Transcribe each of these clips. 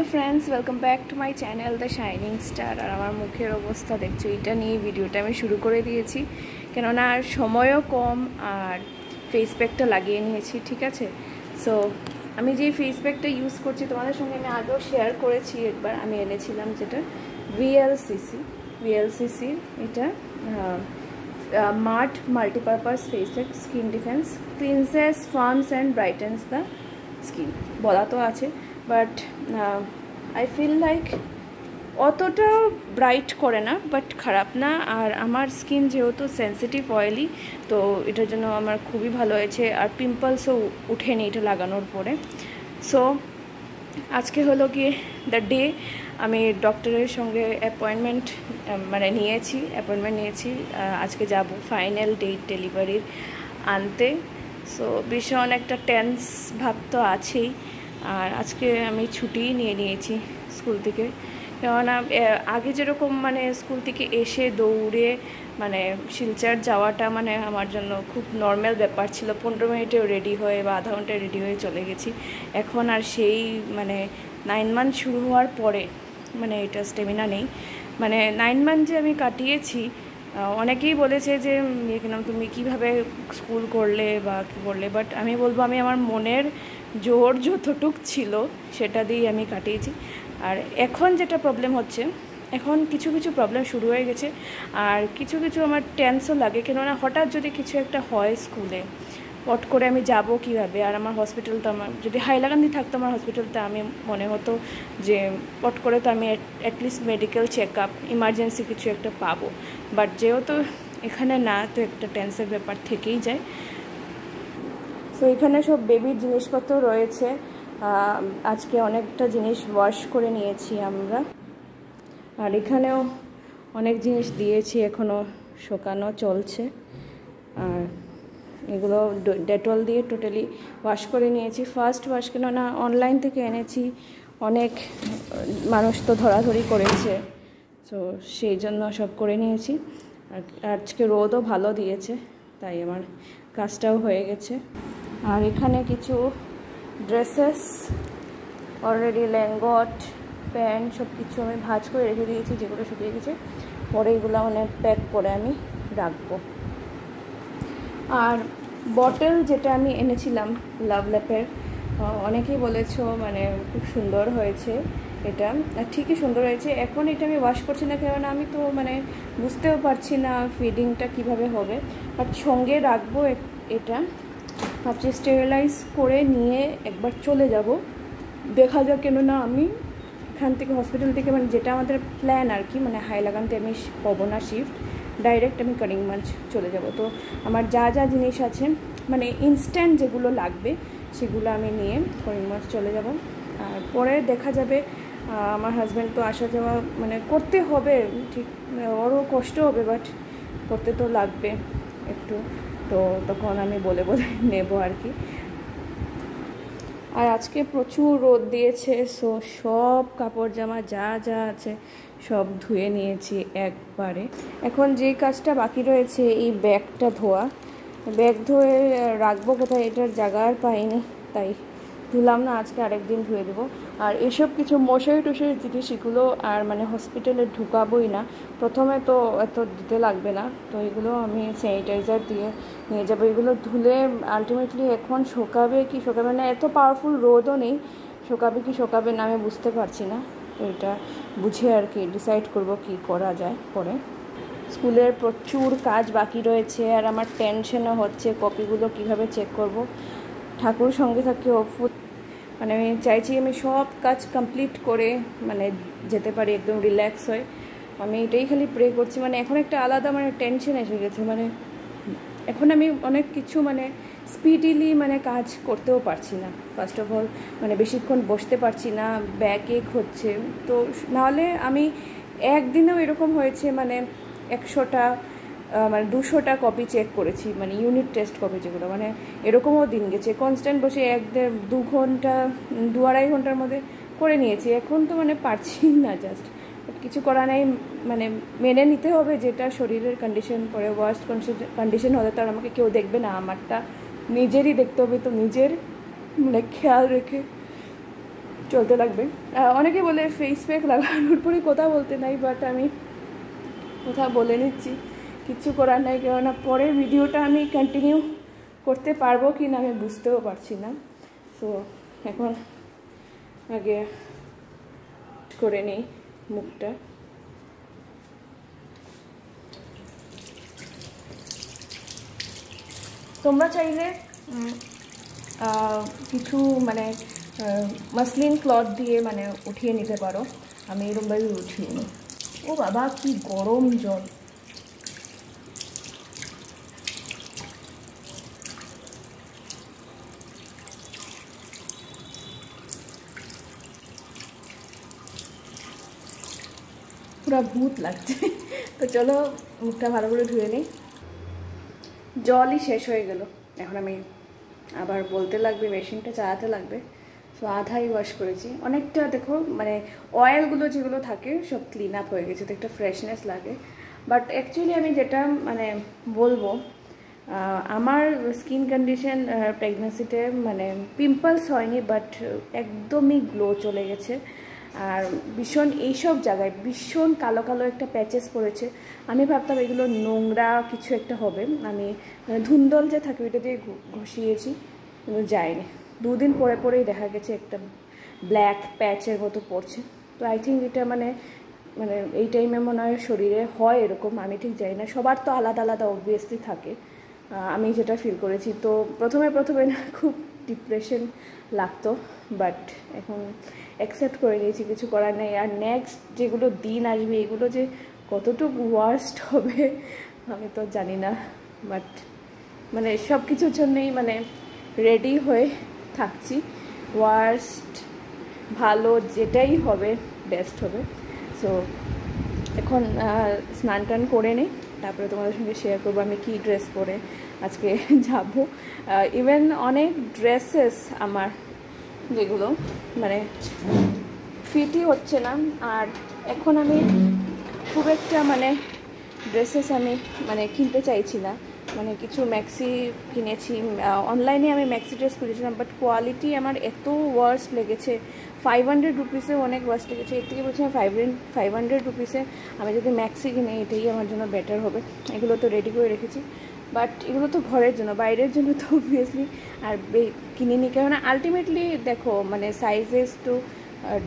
Friends welcome back to my channel the shining star और आमार मुखेर अवस्था देखो এটা নিয়ে ভিডিওটা আমি শুরু করে দিয়েছি কেননা আর সময়ও কম আর ফেস প্যাকটা লাগিয়ে নিয়েছি ঠিক আছে। সো আমি যে ফেস প্যাকটা ইউজ করছি তোমাদের সঙ্গে আমি আগেও শেয়ার করেছি একবার, আমি এনেছিলাম যেটা ভিএলসিসি এটা মার্ট multipurpose face pack skin defence cleanses firms and brightens the skin বলা তো আছে, বাট আই ফিল লাইক অতটা ব্রাইট করে না বাট খারাপ না। আর আমার স্কিন যেহেতু সেন্সিটিভ অয়েলি তো এটার জন্য আমার খুবই ভালো হয়েছে, আর পিম্পলসও উঠেনি এটা লাগানোর পরে। সো আজকে হলো গিয়ে দ্য ডে আমি ডক্টরের সঙ্গে অ্যাপয়েন্টমেন্ট নিয়েছি, আজকে যাব ফাইনাল ডেট ডেলিভারির আনতে। সো ভীষণ একটা টেন্স ভাব তো আছেই, আর আজকে আমি ছুটিই নিয়ে নিয়েছি স্কুল থেকে, কেননা আগে যেরকম স্কুল থেকে এসে দৌড়ে শিলচর যাওয়াটা আমার জন্য খুব নর্মাল ব্যাপার ছিল। 15 মিনিটেও রেডি হয়ে বা আধা ঘন্টায় রেডি হয়ে চলে গেছি। এখন আর সেই 9 মান্থ শুরু হওয়ার পরে এটা স্টেমিনা নেই। 9 মান্থ যে আমি কাটিয়েছি, অনেকেই বলেছে যে তুমি কীভাবে স্কুল করলে বা কী করলে, বাট আমি বলবো আমি আমার মনের জোর যতটুক ছিল সেটা দিয়েই আমি কাটিয়েছি। আর এখন যেটা প্রবলেম হচ্ছে, এখন কিছু কিছু প্রবলেম শুরু হয়ে গেছে, আর কিছু কিছু আমার টেন্সও লাগে, কেননা হঠাৎ যদি কিছু একটা হয় স্কুলে পট করে আমি যাব কীভাবে। আর আমার হসপিটালটা, আমার যদি হাইলাকান্দি থাকতো আমার হসপিটালটা, আমি মনে হতো যে পট করে তো আমি at least medical check up emergency কিছু একটা পাবো, বাট যেহেতু এখানে না, তো একটা টেন্সের ব্যাপার থেকেই যায়। তো এখানে সব বেবির জিনিসপত্র রয়েছে, আজকে অনেকটা জিনিস ওয়াশ করে নিয়েছি আমরা, আর এখানেও অনেক জিনিস দিয়েছি, এখনও শুকানো চলছে। আর এগুলো ডেটল দিয়ে টোটালি ওয়াশ করে নিয়েছি, ফার্স্ট ওয়াশ, কেননা অনলাইন থেকে এনেছি, অনেক মানুষ তো ধরাধরি করেছে, তো সেই জন্য সব করে নিয়েছি। আর আজকে রোদও ভালো দিয়েছে, তাই আমার কাজটাও হয়ে গেছে। আর এখানে কিছু ড্রেসেস অলরেডি, ল্যাঙ্গট, প্যান্ট সব কিছু আমি ভাঁজ করে রেখে দিয়েছি, যেগুলো শুকিয়ে গেছে, পরে এগুলো প্যাক করে আমি রাখবো। আর বটল যেটা আমি এনেছিলাম লাভল্যাপের, অনেকেই বলেছো খুব সুন্দর হয়েছে এটা, ঠিকই সুন্দর হয়েছে। এখন এটা আমি ওয়াশ করছি না, কেননা আমি তো বুঝতেও পারছি না ফিডিংটা কিভাবে হবে, বাট সঙ্গে রাখবো এটা। ভাবছি স্টেরিলাইজ করে নিয়ে একবার চলে যাব, দেখা যাক, কেননা আমি এখান থেকে হসপিটাল থেকে যেটা আমাদের প্ল্যান আর কি, হাইলাকান্দি আমি পাবো না শিফট, ডাইরেক্ট আমি করিমগঞ্জ চলে যাব। তো আমার যা যা জিনিস আছে ইনস্ট্যান্ট যেগুলো লাগবে সেগুলো আমি নিয়ে করিমগঞ্জ চলে যাব। আর পরে দেখা যাবে, আমার হাজব্যান্ড তো আসা যাওয়া করতে হবে, ঠিক ওরও কষ্ট হবে, বাট করতে তো লাগবে একটু, তো তখন আমি বলে নেব আর কি। আর আজকে প্রচুর রোদ দিয়েছে, সো সব কাপড় জামা যা যা আছে সব ধুয়ে নিয়েছি একবারে। এখন যে কাজটা বাকি রয়েছে এই ব্যাগটা ধোয়া, ব্যাগ ধুয়ে রাখবো কোথায়, এটার জায়গা আর পাইনি, তাই ধুলাম না, আজকে আরেকদিন ধুয়ে দেবো। আর এসব কিছু মশারি টশারি জিনিস এগুলো আর হসপিটালে ঢুকাবোই না, প্রথমে তো এত দিতে লাগবে না, তো এগুলো আমি স্যানিটাইজার দিয়ে নিয়ে যাবো। এগুলো ধুলে আলটিমেটলি এখন শোকাবে কি শোকাবে না, এত পাওয়ারফুল রোদও নেই, শোকাবে কি শোকাবে না আমি বুঝতে পারছি না, তো এটা বুঝে আর কি ডিসাইড করব কি করা যায় পরে। স্কুলের প্রচুর কাজ বাকি রয়েছে, আর আমার টেনশনও হচ্ছে কপিগুলো কিভাবে চেক করব। ঠাকুর সঙ্গে থাকে অফুত, আমি চাইছি আমি সব কাজ কমপ্লিট করে যেতে পারি একদম রিল্যাক্স হয়ে। আমি এটাই খালি প্রে করছি, এখন একটা আলাদা টেনশন এসে গেছে, এখন আমি অনেক কিছু স্পিডিলি কাজ করতেও পারছি না। ফার্স্ট অফ অল বেশিক্ষণ বসতে পারছি না, ব্যাক এক হচ্ছে, তো নাহলে আমি একদিনেও এরকম হয়েছে 100টা 200টা কপি চেক করেছি, ইউনিট টেস্ট কপি যেগুলো, এরকমও দিন গেছে, কনস্ট্যান্ট বসে 1-2 ঘন্টা 2-2.5 ঘন্টার মধ্যে করে নিয়েছি। এখন তো পারছি না, জাস্ট কিছু করা নেই, মেনে নিতে হবে, যেটা শরীরের কন্ডিশন, পরে ওয়ার্স্ট কন্ডিশন হলে তো আর আমাকে কেউ দেখবে না, আমারটা নিজেরই দেখতে হবে, তো নিজের খেয়াল রেখে চলতে লাগবে। অনেকে বলে ফেস প্যাক লাগানোর পরে কথা বলতে নাই, বাট আমি কথা বলে নিচ্ছি, কিচ্ছু করার নাই, কেননা পরের ভিডিওটা আমি কন্টিনিউ করতে পারবো কি না আমি বুঝতেও পারছি না। সো এখন আগে করে নিই মুখটা। তোমরা চাইলে কিছু মানে মাসলিন ক্লথ দিয়ে মানে উঠিয়ে নিতে পারো, আমি এরকমভাবে উঠিয়ে নিই। ও বাবা কি গরম জল! পুরা ভূত লাগছে। তো চলো মুখটা ভালো করে ধুয়ে নিই। জলই শেষ হয়ে গেল, এখন আমি আবার বলতে লাগবে, মেশিনটা চালাতে লাগবে। সো আধাই ওয়াশ করেছি, অনেকটা দেখো মানে অয়েলগুলো যেগুলো থাকে সব ক্লিন আপ হয়ে গেছে, তো একটা ফ্রেশনেস লাগে। বাট অ্যাকচুয়ালি আমি যেটা মানে বলবো, আমার স্কিন কন্ডিশন প্রেগনেন্সিতে মানে পিম্পলস হয়নি, বাট একদমই গ্লো চলে গেছে। আর ভীষণ এইসব জায়গায় ভীষণ কালো কালো একটা প্যাচেস পড়েছে। আমি ভাবতাম এগুলো নোংরা কিছু একটা হবে, আমি মানে ধুন্দল যে থাকে ওইটা দিয়ে ঘষিয়েছি, কিন্তু যায়নি। 2 দিন পরে পরেই দেখা গেছে একটা ব্ল্যাক প্যাচের মতো পড়ছে। তো আই থিঙ্ক এটা মানে মানে এই টাইমে মনে হয় শরীরে হয় এরকম, আমি ঠিক জানি না, সবার তো আলাদা আলাদা অবভিয়াসলি থাকে। আমি যেটা ফিল করেছি, তো প্রথমে না খুব ডিপ্রেশন লাগতো, বাট এখন অ্যাকসেপ্ট করে নিয়েছি, কিছু করার নেই। আর নেক্সট যেগুলো দিন আসবে এগুলো যে কতটুকু ওয়ার্স্ট হবে আমি তো জানি না, বাট মানে সব কিছুর জন্যই মানে রেডি হয়ে থাকছি। ওয়ার্স্ট ভালো যেটাই হবে বেস্ট হবে। সো এখন স্নান টান করে নিই, তারপরে তোমাদের সঙ্গে শেয়ার করবো আমি কী ড্রেস পরে আজকে যাব। ইভেন অনেক ড্রেসেস আমার যেগুলো মানে ফিটই হচ্ছে না, আর এখন আমি খুব একটা মানে ড্রেসেস আমি মানে কিনতে চাইছি না। মানে কিছু ম্যাক্সি কিনেছি, অনলাইনে আমি ম্যাক্সি ড্রেস কিনেছিলাম, বাট কোয়ালিটি আমার এত ওয়ার্স্ট লেগেছে। 500 রুপিসে অনেক ওয়ার্স্ট লেগেছে। এর থেকে বলছি 500 রুপিসে আমি যদি ম্যাক্সি কিনে এটাই আমার জন্য বেটার হবে। এগুলো তো রেডি করে রেখেছি, বাট এগুলো তো ঘরের জন্য, বাইরের জন্য তো অবভিয়াসলি আর কিনিনি। কেননা আলটিমেটলি দেখো মানে সাইজেস তো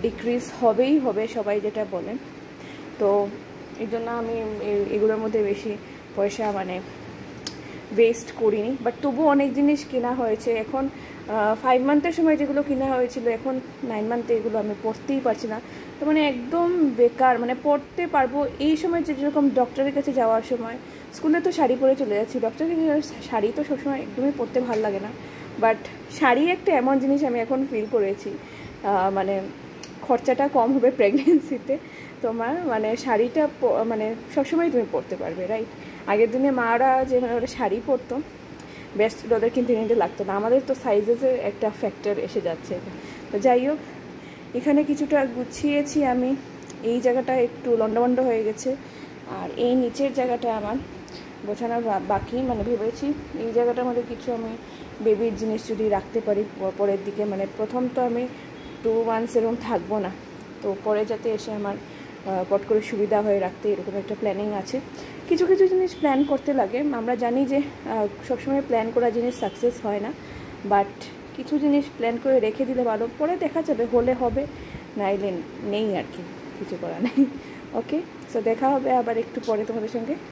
ডিক্রিজ হবেই হবে, সবাই যেটা বলেন। তো এই জন্য আমি এগুলোর মধ্যে বেশি পয়সা মানে ওয়েস্ট করিনি, বাট তবু অনেক জিনিস কেনা হয়েছে। এখন 5 মান্থের সময় যেগুলো কেনা হয়েছিল, এখন 9 মান্থে এগুলো আমি পড়তেই পারছি না। তো মানে একদম বেকার, মানে পড়তে পারবো এই সময়, যেরকম ডক্টরের কাছে যাওয়ার সময় স্কুলে তো শাড়ি পরে চলে যাচ্ছি, ডক্টরের কাছে শাড়ি তো সবসময় একদমই পরতে ভালো লাগে না। বাট শাড়ি একটা এমন জিনিস আমি এখন ফিল করেছি, মানে খরচাটা কম হবে প্রেগনেন্সিতে তোমার, মানে শাড়িটা মানে সবসময় তুমি পরতে পারবে, রাইট? আগের দিনে মারা যে মানে ওরা শাড়ি পরতো, বেস্ট ওদের কিন্তু নিতে লাগতো না। আমাদের তো সাইজেসের একটা ফ্যাক্টর এসে যাচ্ছে। তো যাই হোক, এখানে কিছুটা গুছিয়েছি আমি, এই জায়গাটা একটু লন্ডভন্ড হয়ে গেছে, আর এই নিচের জায়গাটা আমার গোছানোর বাকি। মানে ভেবেছি এই জায়গাটার মধ্যে কিছু আমি বেবির জিনিস যদি রাখতে পারি পরের দিকে, মানে প্রথম তো আমি 2 months এরকম থাকবো না, তো পরে যাতে এসে আমার পট করে সুবিধা হয়ে রাখতে, এরকম একটা প্ল্যানিং আছে। কিছু কিছু জিনিস প্ল্যান করতে লাগে, আমরা জানি যে সবসময় প্ল্যান করা জিনিস সাকসেস হয় না, বাট কিছু জিনিস প্ল্যান করে রেখে দিলে ভালো, পরে দেখা যাবে, হলে হবে, নাইলে নেই আর কি, কিছু করা নেই। ওকে, সো দেখা হবে আবার একটু পরে তোমাদের সঙ্গে।